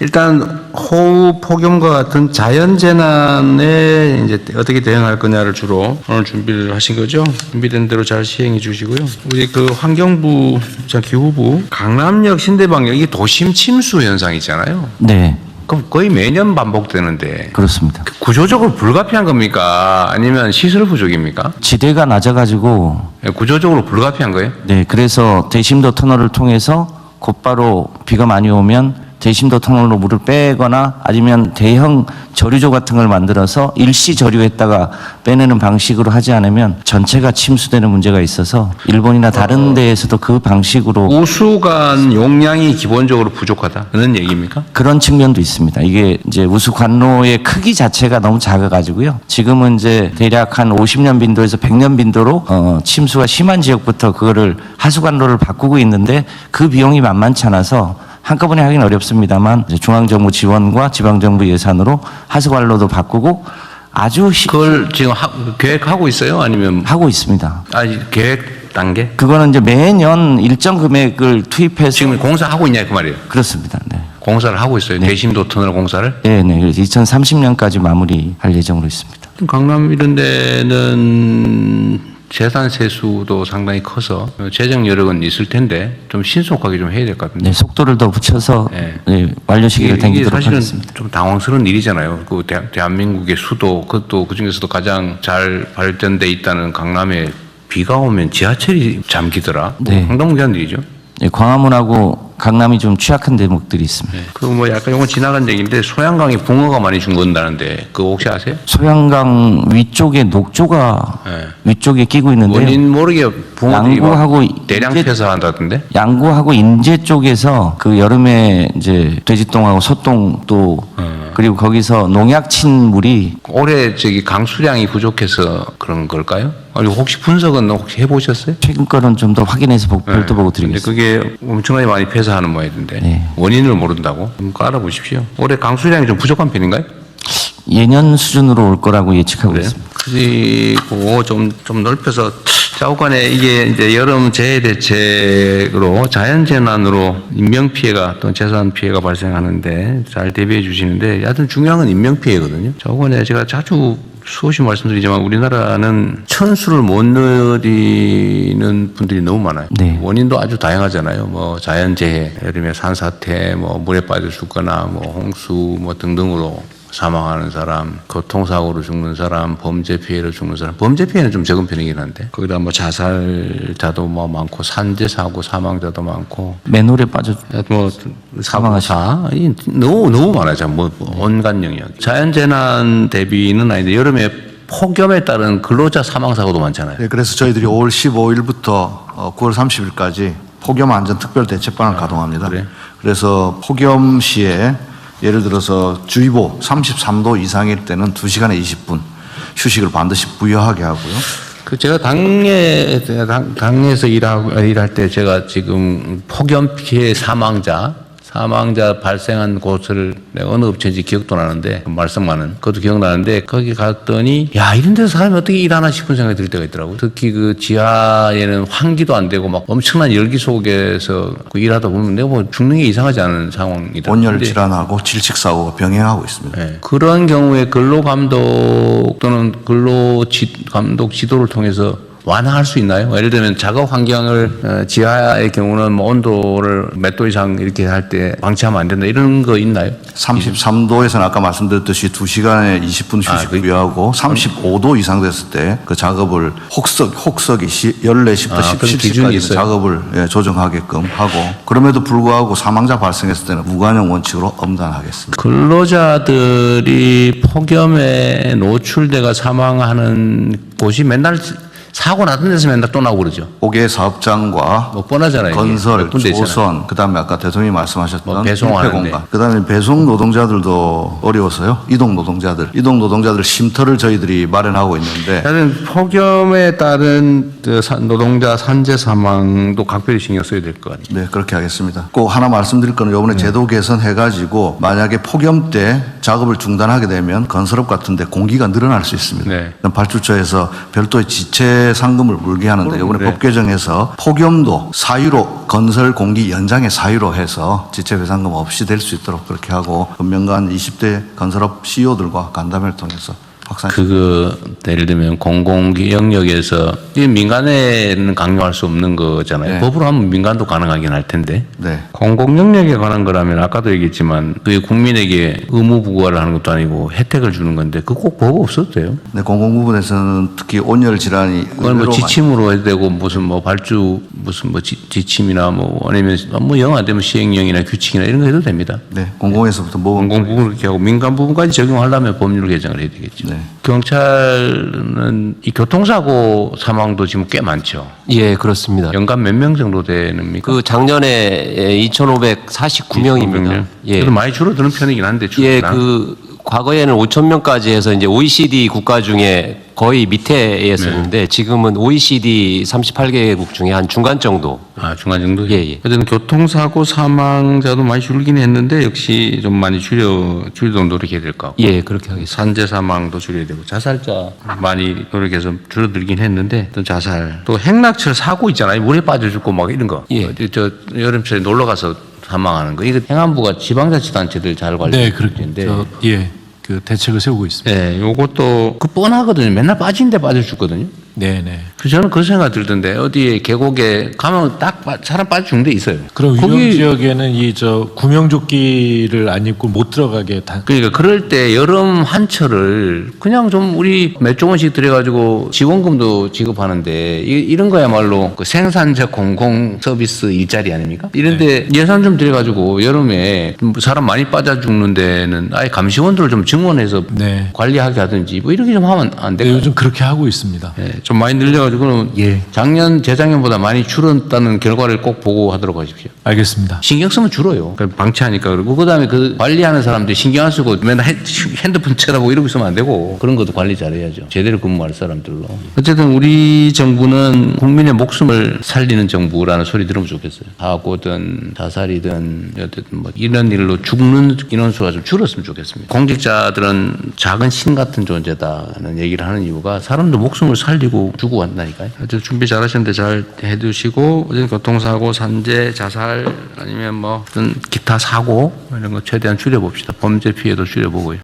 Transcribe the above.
일단 호우, 폭염과 같은 자연 재난에 이제 어떻게 대응할 거냐를 주로 오늘 준비를 하신 거죠. 준비된 대로 잘 시행해 주시고요. 우리 그 환경부, 기후부, 강남역, 신대방역 이게 도심 침수 현상 있잖아요. 네, 그럼 거의 매년 반복되는데 그렇습니다. 구조적으로 불가피한 겁니까? 아니면 시설 부족입니까? 지대가 낮아가지고 구조적으로 불가피한 거예요? 네, 그래서 대심도 터널을 통해서 곧바로 비가 많이 오면 대심도 터널로 물을 빼거나 아니면 대형 저류조 같은 걸 만들어서 일시 저류했다가 빼내는 방식으로 하지 않으면 전체가 침수되는 문제가 있어서 일본이나 다른 데에서도 그 방식으로 우수관 용량이 기본적으로 부족하다 그런 얘기입니까? 그런 측면도 있습니다. 이게 이제 우수 관로의 크기 자체가 너무 작아가지고요. 지금은 이제 대략 한 50년 빈도에서 100년 빈도로 침수가 심한 지역부터 그거를 하수 관로를 바꾸고 있는데 그 비용이 만만치 않아서 한꺼번에 하기는 어렵습니다만 중앙정부 지원과 지방정부 예산으로 하수관로도 바꾸고 아주 그걸 지금 계획하고 있어요? 아니면 하고 있습니다. 아직 계획 단계? 그거는 이제 매년 일정 금액을 투입해서 지금 공사하고 있냐 그 말이에요? 그렇습니다. 네. 공사를 하고 있어요? 네. 대심도 터널 공사를? 네, 네. 그래서 2030년까지 마무리할 예정으로 있습니다. 강남 이런 데는 재산 세수도 상당히 커서 재정 여력은 있을 텐데 좀 신속하게 좀 해야 될 것 같은데. 네, 속도를 더 붙여서 네. 네, 완료 시기를 이게 당기도록 사실은 하겠습니다. 좀 당황스러운 일이잖아요. 그 대한민국의 수도, 그것도 그 중에서도 가장 잘 발전돼 있다는 강남에 비가 오면 지하철이 잠기더라. 네. 상당히 무리한 일이죠. 네, 광화문하고 강남이 좀 취약한 대목들이 있습니다. 그 뭐 약간 이건 지나간 얘기인데 소양강에 붕어가 많이 죽는다는데 그거 혹시 아세요? 소양강 위쪽에 녹조가 네. 위쪽에 끼고 있는데요. 원인 모르게 붕어들이 양구하고 대량 인제- 폐사한다던데? 양구하고 인제 쪽에서 그 여름에 이제 돼지똥하고 소똥 또 그리고 거기서 농약 친 물이 올해 강수량이 부족해서 그런 걸까요? 아니 혹시 분석은 혹시 해보셨어요? 최근 거는 좀 더 확인해서 별도 보고 드리겠습니다. 근데 그게 엄청나게 많이 폐사하는 모양인데 네. 원인을 모른다고? 한번 알아보십시오. 올해 강수량이 좀 부족한 편인가요? 예년 수준으로 올 거라고 예측하고 그래요? 있습니다. 그리고 좀 넓혀서 좌우간에 이게 이제 여름 재해 대책으로 자연 재난으로 인명 피해가 또 재산 피해가 발생하는데 잘 대비해 주시는데 하여튼 중요한 건 인명 피해거든요. 좌우간에 제가 자주 수없이 말씀드리지만 우리나라는 천수를 못 누리는 분들이 너무 많아요. 네. 원인도 아주 다양하잖아요. 뭐 자연재해, 여름에 산사태, 뭐 물에 빠져 죽거나 뭐 홍수 뭐 등등으로 사망하는 사람, 교통사고로 죽는 사람, 범죄 피해로 죽는 사람. 범죄 피해는 좀 적은 편이긴 한데 거기다 뭐 자살자도 뭐 많고 산재 사고 사망자도 많고 맨홀에 빠져 뭐 사망하사 너무 많아요. 뭐 온갖 영역. 자연재난 대비는 아닌데 여름에 폭염에 따른 근로자 사망 사고도 많잖아요. 네, 그래서 저희들이 5월 15일부터 9월 30일까지 폭염 안전 특별 대책반을 가동합니다. 그래요? 그래서 폭염 시에 예를 들어서 주의보 33도 이상일 때는 2시간에 20분 휴식을 반드시 부여하게 하고요. 제가 당에서 일할 때 제가 지금 폭염 피해 사망자 발생한 곳을 내가 어느 업체인지 기억도 나는데 말썽 많은 그것도 기억나는데 거기 갔더니 야 이런 데서 사람이 어떻게 일하나 싶은 생각이 들 때가 있더라고요. 특히 그 지하에는 환기도 안 되고 막 엄청난 열기 속에서 일하다 보면 내가 뭐 죽는 게 이상하지 않은 상황이다. 온열 질환하고 질식 사고가 병행하고 있습니다. 네. 그런 경우에 근로감독 또는 근로감독 지도를 통해서 완화할 수 있나요? 예를 들면 작업 환경을 지하의 경우는 뭐 온도를 몇 도 이상 이렇게 할 때 방치하면 안 된다 이런 거 있나요? 33도에서는 아까 말씀드렸듯이 2시간에 20분 휴식 부여하고 35도 이상 됐을 때 그 작업을 혹석이 14시부터 그런 기준이 17시까지 있어요? 작업을 조정하게끔 하고 그럼에도 불구하고 사망자 발생했을 때는 무관용 원칙으로 엄단하겠습니다. 근로자들이 폭염에 노출돼가 사망하는 곳이 맨날 사고 나던 데서 맨날 또 나오고 그러죠. 고개 사업장과 뭐 뻔하잖아요. 건설, 몇 군데 있잖아요. 조선, 그다음에 아까 대통령이 말씀하셨던 뭐 배송하는데. 공간, 그다음에 배송 노동자들도 어려워서요. 이동 노동자들 쉼터를 저희들이 마련하고 있는데 하여튼 폭염에 따른 노동자 산재 사망도 각별히 신경 써야 될 것 같아요. 네, 그렇게 하겠습니다. 꼭 하나 말씀드릴 거는 이번에 제도 개선해가지고 만약에 폭염 때 작업을 중단하게 되면 건설업 같은데 공기가 늘어날 수 있습니다. 네. 발주처에서 별도의 지체 상금을 물게 하는데 이번에 네. 법 개정에서 폭염도 사유로 건설 공기 연장의 사유로 해서 지체 배상금 없이 될 수 있도록 그렇게 하고 금명간 20대 건설업 CEO들과 간담회를 통해서 확산. 그거 예를 들면 공공기 영역에서 이 민간에는 강요할 수 없는 거잖아요. 네. 법으로 하면 민간도 가능하긴 할 텐데. 네. 공공 영역에 관한 거라면 아까도 얘기했지만 그게 국민에게 의무 부과를 하는 것도 아니고 혜택을 주는 건데 그 꼭 법 없어도 돼요. 네, 공공 부분에서는 특히 온열 질환이 그건 뭐 의외로 지침으로 해도 되고 무슨 뭐 발주 무슨 뭐 지침이나 뭐 아니면 뭐 영 안 되면 시행령이나 규칙이나 이런 거 해도 됩니다. 네, 공공에서부터 뭐 공공 부분 그렇게 하고 민간 부분까지 적용하려면 법률 개정을 해야 되겠죠. 네. 경찰은 이 교통사고 사망도 지금 꽤 많죠. 예, 그렇습니다. 연간 몇 명 정도 되는입니까? 그 작년에 2,549명입니다. 예. 그래도 많이 줄어드는 편이긴 한데 예, 줄어드나? 그 과거에는 5,000명까지 해서 이제 OECD 국가 중에 거의 밑에였었는데 지금은 OECD 38개국 중에 한 중간 정도. 아, 중간 정도? 예, 예. 어쨌든 교통사고 사망자도 많이 줄긴 했는데 역시 좀 많이 줄이도록 노력해야 될 것 같고. 예, 그렇게 하겠습니다. 산재 사망도 줄여야 되고 자살자 많이 노력해서 줄어들긴 했는데 또 자살 또 행락철 사고 있잖아요. 물에 빠져 죽고 막 이런 거. 예. 저 여름철에 놀러 가서 사망하는 거. 이거 행안부가 지방자치단체들 잘 관리하는 네, 그렇게 문제인데. 그 대책을 세우고 있습니다. 네, 요것도 그 뻔하거든요. 맨날 빠진데 빠져 죽거든요. 네, 네. 그래서 저는 그런 생각 들던데 어디에 계곡에 가면 딱 사람 빠져 죽는 데 있어요. 그럼 위험 거기 지역에는 이 구명조끼를 안 입고 못 들어가게 다. 그러니까 그럴 때 여름 한철을 그냥 좀 우리 몇 조원씩 들여가지고 지원금도 지급하는데 이런 거야말로 그 생산적 공공 서비스 일자리 아닙니까? 이런데 예산 좀 들여가지고 여름에 사람 많이 빠져 죽는 데는 아예 감시원들을 좀 증원해서 네. 관리하게 하든지 뭐 이렇게 좀 하면 안 네, 될까요? 요즘 그렇게 하고 있습니다. 네, 좀 많이 늘려가지고는 작년 재작년보다 많이 줄었다는 결과를 꼭 보고 하도록 하십시오. 알겠습니다. 신경 쓰면 줄어요. 그러니까 방치하니까 그러고 그다음에 그 관리하는 사람들이 신경 안 쓰고 맨날 핸드폰 쳐다보고 이러고 있으면 안 되고 그런 것도 관리 잘해야죠. 제대로 근무할 사람들로. 어쨌든 우리 정부는 국민의 목숨을 살리는 정부라는 소리 들으면 좋겠어요. 사고든 자살이든 어쨌든 뭐 이런 일로 죽는 인원수가 좀 줄었으면 좋겠습니다. 공직자들은 작은 신 같은 존재다는 얘기를 하는 이유가 사람들 목숨을 살리고 주고 간다니까요. 어쨌든 준비 잘하셨는데 잘 해두시고 어쨌든 교통사고, 산재, 자살 아니면 뭐 어떤 기타 사고 이런 거 최대한 줄여봅시다. 범죄 피해도 줄여보고요.